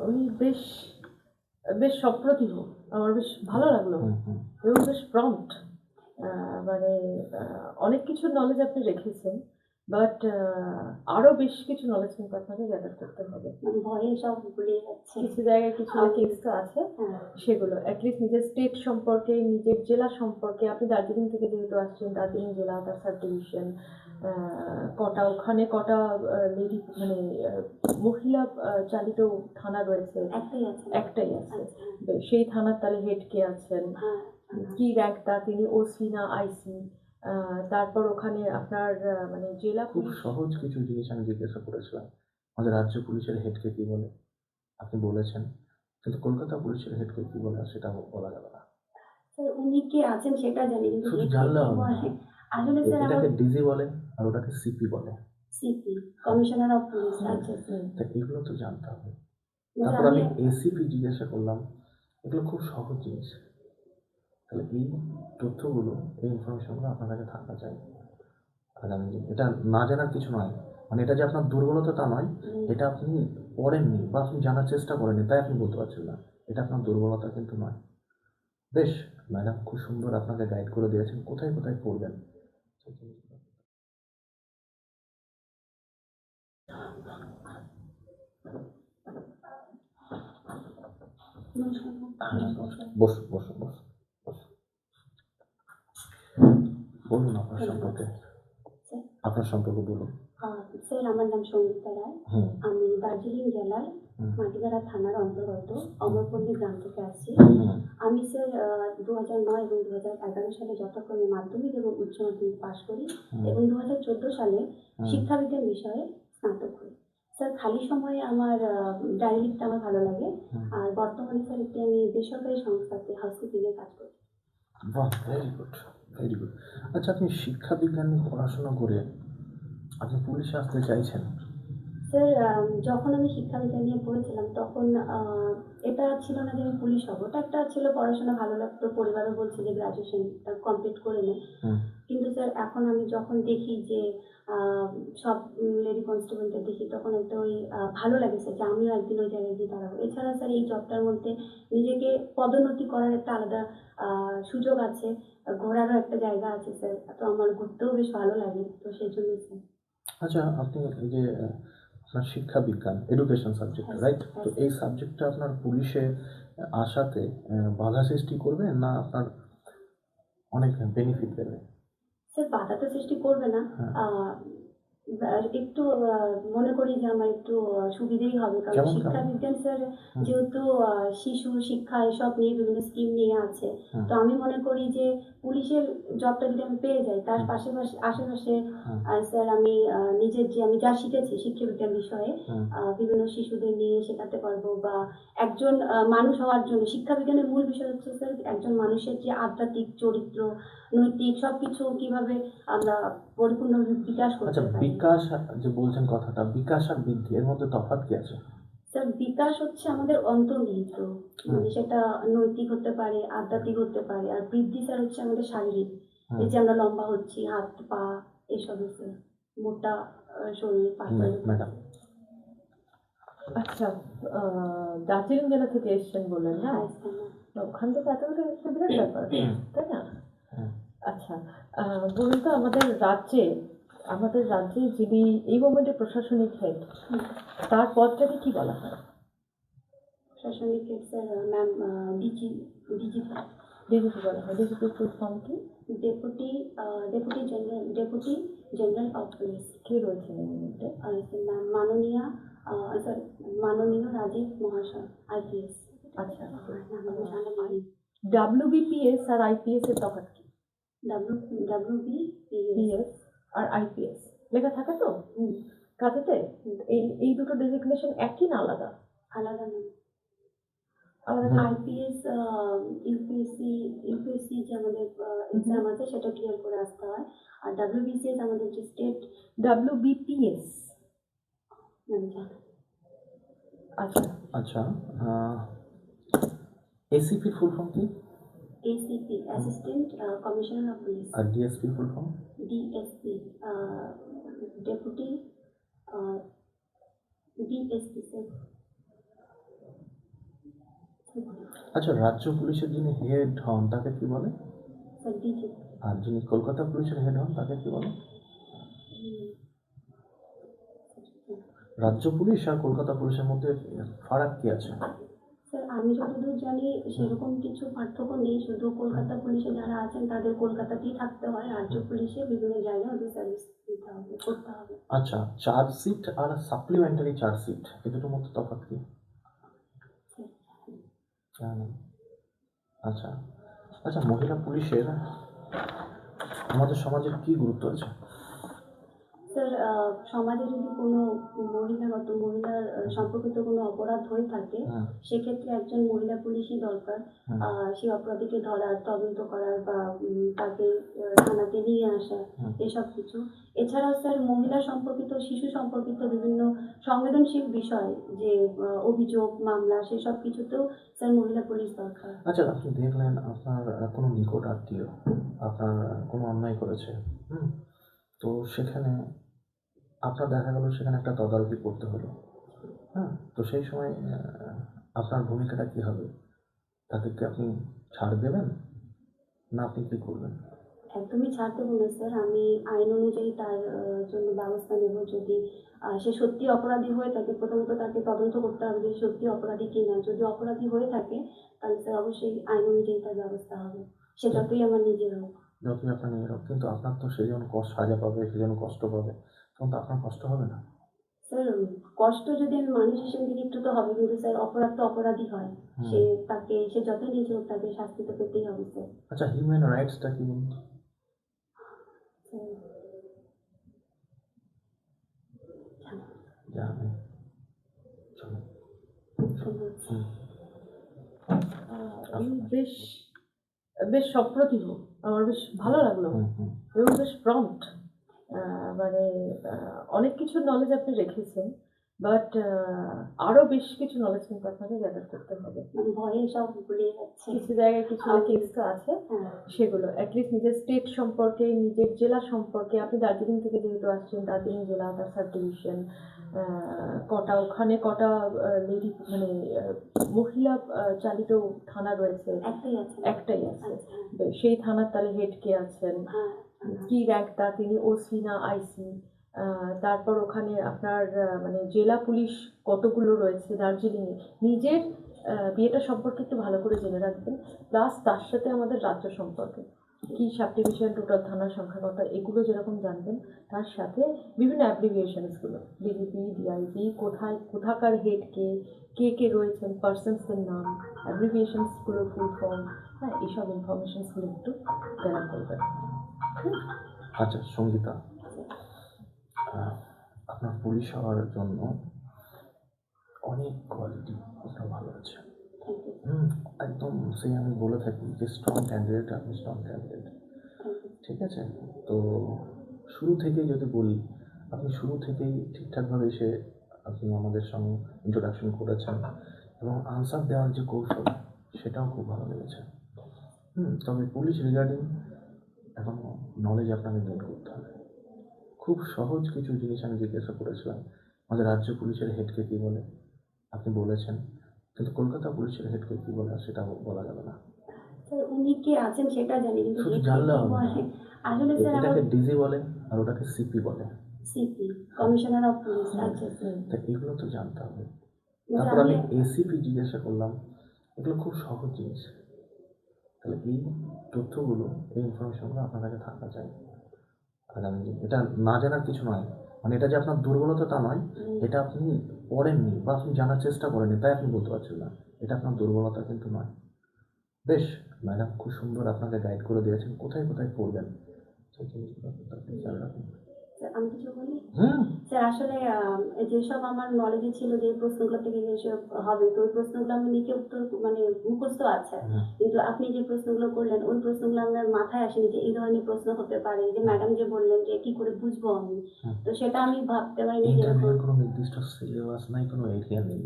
উনি বেশ বেশ সপ্রতিভ, আমার বেশ ভালো লাগলো এবং বেশ প্রম্পট। মানে অনেক কিছু নলেজ আপনি রেখেছেন, বাট আরও বেশ কিছু নলেজ কিন্তু আপনাকে গ্যাদার করতে হবে। ভয়ে সব ভুলে যাচ্ছে, কিছু জায়গায় কিছু লেকিংস তো আছে, সেগুলো অ্যাটলিস্ট নিজের স্টেট সম্পর্কে, নিজের জেলা সম্পর্কে। আপনি দার্জিলিং থেকে যেহেতু আসছেন, দার্জিলিং জেলা, তার সাব ডিভিশন কটা, ওখানে কটা লেডি মানে মহিলা চালিত থানা রয়েছে? একটাই আছে। সেই থানার তাহলে হেড কে আছেন, কি র্যাঙ্ক তার, তিনি ওসি না আইসি? তারপর ওখানে আপনার মানে জেলা খুব সহজ কিছু জিনিস আমি জিজ্ঞাসা করেছিলাম, আমাদের রাজ্য পুলিশের হেডকে কি বলে, আপনি বলেছেন, কিন্তু কলকাতা পুলিশের হেডকে কি বলে সেটা বলা গেল না। স্যার উনি কে আছেন সেটা জানি, কিন্তু শুধু জানলে হবে না। আসলে স্যার এটাকে ডিজি বলে আর ওটাকে সিপি বলে, সিপি কমিশনার অফ পুলিশ। আচ্ছা তা এগুলো তো জানতে হবে। তারপর আমি এসিপি জিজ্ঞাসা করলাম, এগুলো খুব সহজ জিনিস। তাহলে এই তথ্যগুলো, এই ইনফরমেশনগুলো আপনার কাছে থাকা চাই আগামী দিন। এটা না জানার কিছু নয়, মানে এটা যে আপনার দুর্বলতা তা নয়, এটা আপনি পড়েননি বা আপনি জানার চেষ্টা করেননি তাই আপনি বলতে পারছেন না, এটা আপনার দুর্বলতা কিন্তু নয়। বেশ, ম্যাডাম খুব সুন্দর আপনাকে গাইড করে দিয়েছেন কোথায় কোথায় পড়বেন। বসুন বসুন বসুন বসুন, বলুন আপনার সম্পর্কে, আপনার সম্পর্কে বলুন। স্যার আমার নাম সঙ্গীতা রায়, আমি দার্জিলিং জেলার মাটিগাড়া থানার অন্তর্গত অমরপল্লী গ্রাম থেকে আসছি। আমি স্যার 2009 এবং 2011 সালে যথাক্রমে মাধ্যমিক এবং উচ্চ মাধ্যমিক পাশ করি এবং 2014 সালে শিক্ষাবিজ্ঞান বিষয়ে স্নাতক হই। স্যার খালি সময়ে আমার ডায়েরি লিখতে আমার ভালো লাগে, আর বর্তমানে স্যার একটি আমি বেসরকারি সংস্থাতে হাউসকিপিংয়ে কাজ করি। বাহ, ভেরি গুড ভেরি গুড। আচ্ছা, আপনি শিক্ষা বিজ্ঞান নিয়ে পড়াশোনা করে আপনি পুলিশে আসতে চাইছেন? স্যার যখন আমি শিক্ষাবিজ্ঞান নিয়ে পড়েছিলাম তখন এটা ছিল না যে আমি পুলিশ হবো, ওটা একটা ছিল পড়াশোনা ভালো লাগতো, পরিবারও বলছে যে গ্রাজুয়েশনটা কমপ্লিট করে নে। কিন্তু স্যার এখন আমি যখন দেখি যে সব লেডি কনস্টেবলদের দেখি, তখন একটা ওই ভালো লাগে স্যার যে আমিও একদিন ওই জায়গায় গিয়ে দাঁড়াবো। এছাড়া স্যার এই জবটার মধ্যে নিজেকে পদোন্নতি করার একটা আলাদা সুযোগ আছে, ঘোরারও একটা জায়গা আছে স্যার, তো আমার ঘুরতেও বেশ ভালো লাগে, তো সেই জন্য স্যার। আচ্ছা, আপনি এই যে আপনার শিক্ষা বিজ্ঞান এডুকেশন সাবজেক্ট, রাইট? তো এই সাবজেক্টটা আপনার পুলিশে আসাতে বাধা সৃষ্টি করবে না আপনার অনেক বেনিফিট দেবে? স্যার বাধা তো সৃষ্টি করবে না, একটু মনে করি যে আমার একটু সুবিধেই হবে, কারণ শিক্ষা বিজ্ঞান স্যার যেহেতু শিশু শিক্ষা এসব নিয়ে বিভিন্ন স্কিম নিয়ে আছে, তো আমি মনে করি যে পুলিশের জবটা যদি আমি পেয়ে যাই, তার পাশাপাশি আশেপাশে স্যার আমি নিজের যে আমি যা শিখেছি শিক্ষা বিজ্ঞান বিষয়ে বিভিন্ন শিশুদের নিয়ে শেখাতে পারবো, বা একজন মানুষ হওয়ার জন্য শিক্ষা বিজ্ঞানের মূল বিষয় হচ্ছে স্যার একজন মানুষের যে আধ্যাত্মিক চরিত্র, নৈতিক সবকিছু কিভাবে আমরা পরিপূর্ণ বিকাশ করতে পারি। বিকাশ যে বলছেন কথাটা, বিকাশ আর বৃদ্ধি এর মধ্যে তফাৎ কি আছে? স্যার বিকাশ হচ্ছে আমাদের অন্তর্নিহিত, মানে সেটা নৈতিক হতে পারে, আধ্যাত্মিক হতে পারে, আর বৃদ্ধি স্যার হচ্ছে আমাদের শারীরিক, এই যে আমরা লম্বা হচ্ছি, হাত পা এসবই স্যার, মোটা শরীর পাতলা। ম্যাডাম আচ্ছা, দার্জিলিং জেলা থেকে এসছেন বললেন না? ওখান থেকে এতগুলো একটা বিরাট ব্যাপার, তাই না? আচ্ছা, বলুন তো আমাদের রাজ্যে যিনি এই মোমেন্টে প্রশাসনিক হেড, তার পদটাকে কি বলা হয়? প্রশাসনিক হেড স্যার ম্যাম ডিজিপি বলা হয়। ডিজিপির ফুল ফর্ম কি? Deputy general of police. কে রয়েছেন এই মুহূর্তে? ম্যাম মাননীয় রাজীব মহাশয়, আইপিএস। আচ্ছা, WBPS আর IPS এর তফাৎ কি? WBPS আর IPS লেখা থাকে তো কাজেতে? এই দুটো ডেজিগনেশন একই না আলাদা? আলাদা না। আইপিএস ইউপিএসসি যে আমাদের এক্সাম আছে সেটা ক্লিয়ার করে আসতে হয়, আর WBCS আমাদের যে স্টেট। WBPS আচ্ছা আচ্ছা, এসিপি ফুল ফর্ম কি? ACP assistant commissioner of police. আর DSP full form? DSP deputy DSP sir. আচ্ছা, রাজ্য পুলিশের যিনি হেড হন তাকে কি বলে? Sir DG. আর যিনি কলকাতা পুলিশের হেড হন তাকে কি বলে? রাজ্য পুলিশ আর কলকাতা পুলিশের মধ্যে ফারাক কি আছে? স্যার আমি যতদূর জানি সেরকম কিছু পার্থক্য নেই, শুধু কলকাতা পুলিশে যারা আছেন তাদের কলকাতাতেই থাকতে হয়, রাজ্য পুলিশে বিভিন্ন জায়গায় ওদের সার্ভিস দিতে হবে, করতে হবে। আচ্ছা, চার্জশিট আর সাপ্লিমেন্টারি চার্জশিট এই দুটোর মধ্যে তফাৎ কি? জানেন? আচ্ছা আচ্ছা, মহিলা পুলিশের আমাদের সমাজের কি গুরুত্ব আছে? স্যার সমাজে যদি কোনো মহিলার সম্পর্কিত কোনো অপরাধ হয়ে থাকে, হুম, সেক্ষেত্রে একজন মহিলা পুলিশই দরকার। হুম, সেই অপরাধীকে ধরার, তদন্ত করার বা তাকে থানাতে নিয়ে আসা, হুম। এসব কিছু। এছাড়াও স্যার মহিলা সম্পর্কিত, শিশু সম্পর্কিত বিভিন্ন সংবেদনশীল বিষয়, যে অভিযোগ মামলা, সেসব কিছুতেও স্যার মহিলা পুলিশ দরকার। আচ্ছা, আপনি দেখলেন আপনার কোনো নিকট আত্মীয় আপনার কোনো অন্যায় করেছে, হুম, তো সেখানে আপনার দেখা গেল সেখানে একটা তদারকি করতে হলো, হ্যাঁ, তো সেই সময় আপনার ভূমিকাটা কি হবে? তাদেরকে আপনি ছাড় দেবেন, না আপনি কি করবেন? একদমই ছাড় দেবো না স্যার, আমি আইন অনুযায়ী তার জন্য ব্যবস্থা নেব। যদি সে সত্যি অপরাধী হয়ে থাকে, প্রথমত তাকে তদন্ত করতে হবে যে সে সত্যি অপরাধী কিনা। যদি অপরাধী হয়ে থাকে তাহলে স্যার অবশ্যই আইন অনুযায়ী তার ব্যবস্থা হবে, সে যতই আমার নিজের হোক। যতই আপনার নিজের হোক, কিন্তু আপনার তো সে যখন সাজা পাবে, সে যখন কষ্ট পাবে, তখন তো আপনার কষ্ট হবে না? স্যার কষ্ট যদি আমি মানুষ হিসেবে দেখি একটু তো হবে, কিন্তু স্যার অপরাধ তো অপরাধী হয়। হুম। সে যতই নিজে হোক তাকে শাস্তি তো পেতেই হবে স্যার। আচ্ছা, হিউম্যান রাইটসটা কি বলুন তো? জানেন? চলো। ধন্যবাদ। হুম, আমি বেশ বেশ সপ্রতিভ, আমার বেশ ভালো লাগলো হুম, হুম। এবং বেশ প্রম্পট, মানে অনেক কিছু নলেজ আপনি রেখেছেন, বাট আরো বেশ কিছু নলেজ কিন্তু আপনাকে গ্যাদার করতে হবে। মানে ভয়ে সব গুলিয়ে যাচ্ছে। কিছু জায়গায় কিছু লেকিংস তো আছে, হ্যাঁ। সেগুলো অ্যাটলিস্ট নিজের স্টেট সম্পর্কে, নিজের জেলা সম্পর্কে, আপনি দার্জিলিং থেকে যেহেতু আসছেন, দার্জিলিং জেলা, তার সাব ডিভিশন, কটা ওখানে কটা লেডি মানে মহিলা চালিত থানা রয়েছে? একটাই আছে। একটাই আছে। আচ্ছা। সেই থানার তাহলে হেড কে আছেন? হ্যাঁ। কি র্যাঙ্কটা, তিনি ওসি না আইসি? তারপর ওখানে আপনার মানে জেলা পুলিশ কতগুলো রয়েছে দার্জিলিংয়ে? নিজের বিয়েটা সম্পর্কে একটু ভালো করে জেনে রাখবেন, প্লাস তার সাথে আমাদের রাজ্য সম্পর্কে কি সাব ডিভিশন, টোটাল থানার সংখ্যা কত, এগুলো যেরকম জানবেন, তার সাথে বিভিন্ন অ্যাপ্লিকেশনসগুলো, ডিজিপি, ডিআইজি, কোথাকার হেড কে কে রয়েছেন, পার্সনসদের নাম, অ্যাপ্লিকেশনসগুলোর ফুল ফর্ম, হ্যাঁ, এইসব ইনফরমেশনসগুলো একটু গ্যাদার করবেন। আচ্ছা, সঙ্গীতা, আপনার পুলিশ হওয়ার জন্য অনেক কোয়ালিটি আপনার ভালো আছে। হুম, একদম সেই আমি বলে থাকি যে স্ট্রং ক্যান্ডিডেট, আপনি স্ট্রং ক্যান্ডিডেট, ঠিক আছে? তো শুরু থেকেই যদি বলি, আপনি শুরু থেকেই ঠিকঠাকভাবে এসে আপনি আমাদের সঙ্গে ইন্ট্রোডাকশন করেছেন এবং আনসার দেওয়ার যে কৌশল, সেটাও খুব ভালো লেগেছে। তবে পুলিশ রিগার্ডিং এখনও নলেজ আপনাকে গেইন করতে হবে। খুব সহজ কিছু জিনিস আমি জিজ্ঞাসা করেছিলাম, আমাদের রাজ্য পুলিশের হেডকে কী বলে, আপনি বলেছেন, কিন্তু কলকাতা পুলিশের হেডকে কী বলে সেটা বলা যাবে না। স্যার উনি কে আছেন সেটা জানি, কিন্তু শুধু head কে জানলে কি হবে না। বলে? আসলে স্যার আমার এটাকে ডিজি বলে আর ওটাকে সিপি বলে। CP, commissioner of police. আচ্ছা স্যার। তা এগুলো তো জানতে হবে। স্যার তারপর আমি আমি এসিপি জিজ্ঞাসা করলাম, এগুলো খুব সহজ জিনিস। তাহলে এই তথ্যগুলো, এই ইনফরমেশনগুলো আপনার কাছে থাকা চাই আগামী দিন। এটা না জানার কিছু নয়, মানে এটা যে আপনার দুর্বলতা তা নয়, এটা আপনি পড়েননি বা আপনি জানার চেষ্টা করেননি তাই আপনি বলতে পারছেন না, এটা আপনার দুর্বলতা কিন্তু নয়। বেশ, ম্যাডাম খুব সুন্দর আপনাকে গাইড করে দিয়েছেন কোথায় কোথায় পড়বেন, সেই জিনিসগুলো আপনি খেয়াল রাখুন। স্যার আমি কিছু বলি? হুম, স্যার আসলে যেসব আমার নলেজে ছিল যে প্রশ্নগুলো থেকে যেসব হবে, তো ওই প্রশ্নগুলো আমি লিখে উত্তর মানে মুখস্থ আছে, হুম, কিন্তু আপনি যে প্রশ্নগুলো করলেন ওই প্রশ্নগুলো আমার মাথায় আসেনি যে এই ধরনের প্রশ্ন হতে পারে, যে ম্যাডাম যে বললেন যে কি করে বুঝবো আমি, হুম। তো সেটা আমি ভাবতে পারিনি যে এরকম। ইন্টারভিউর কোনো নির্দিষ্ট সিলেবাস নাই, কোনো এরিয়া নেই,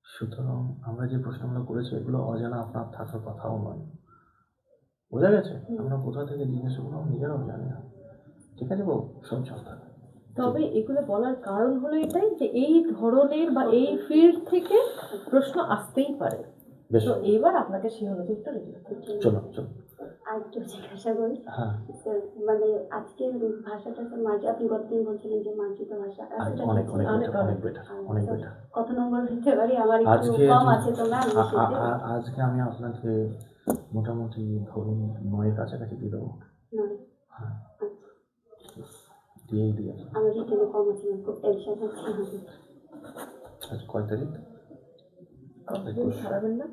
সুতরাং আমরা যে প্রশ্নগুলো করেছি এগুলো অজানা আপনার থাকার কথাও নয়। বোঝা গেছে? আমরা কোথা থেকে জিজ্ঞেস করবো নিজেরাও জানি না। ঠিক আছে বাবু, সব চলতে হবে। তবে এগুলো বলার কারণ হলো এটাই যে এই ধরনের বা এই ফিল্ড থেকে প্রশ্ন আসতেই পারে, বেশ, তো এইবার আপনাকে সেই অনুযায়ী একটু রেডি হতে হবে। চলো চলো। আর একটু জিজ্ঞাসা করি হ্যাঁ, স্যার, মানে আজকের ভাষাটা স্যার মার্জি, আপনি গতদিন বলছিলেন যে মার্জিত ভাষা আর আসলে অনেক অনেক অনেক, বেটার, অনেক অনেক। বেটার, অনেক স্যার, বেটার। কত নম্বর দিতে পারি? আমার একটু আজকে কম আছে তো ম্যাম। আজকে আমি আপনাকে মোটামুটি ধরুন 9 কাছাকাছি দিয়ে দেবো। নয়। হ্যাঁ, আচ্ছা, দিয়েই দিয়ে। আমার রিটেনে কম আছে, আমার খুব টেনশন হচ্ছে। আজ কয় তারিখ? কনফিডেন্স হারাবেন না।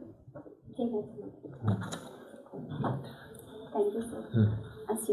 ঠিক আছে, হুম, থ্যাংক ইউ স্যার। হুম। আসছি।